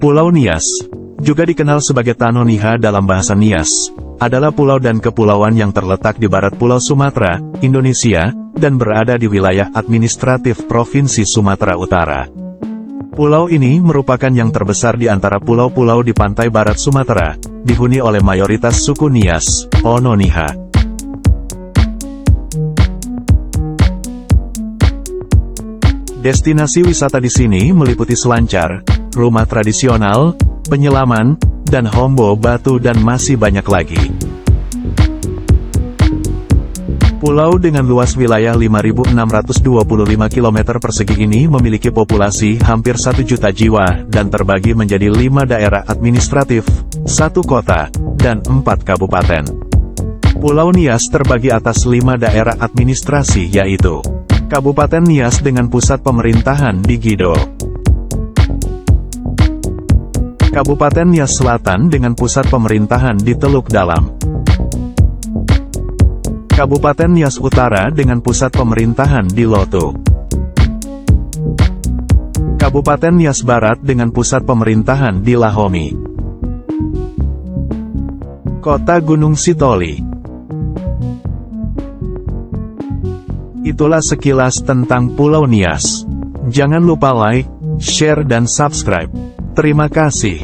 Pulau Nias, juga dikenal sebagai Tano Niha dalam bahasa Nias, adalah pulau dan kepulauan yang terletak di barat Pulau Sumatera, Indonesia, dan berada di wilayah administratif Provinsi Sumatera Utara. Pulau ini merupakan yang terbesar di antara pulau-pulau di pantai barat Sumatera, dihuni oleh mayoritas suku Nias, Ono Niha. Destinasi wisata di sini meliputi selancar, rumah tradisional, penyelaman, dan hombo batu dan masih banyak lagi. Pulau dengan luas wilayah 5.625 km persegi ini memiliki populasi hampir 1 juta jiwa dan terbagi menjadi 5 daerah administratif, 1 kota, dan 4 kabupaten. Pulau Nias terbagi atas 5 daerah administrasi yaitu Kabupaten Nias dengan pusat pemerintahan di Gido, Kabupaten Nias Selatan dengan pusat pemerintahan di Teluk Dalam, Kabupaten Nias Utara dengan pusat pemerintahan di Loto, Kabupaten Nias Barat dengan pusat pemerintahan di Lahomi, Kota Gunung Sitoli. Itulah sekilas tentang Pulau Nias. Jangan lupa like, share dan subscribe. Terima kasih.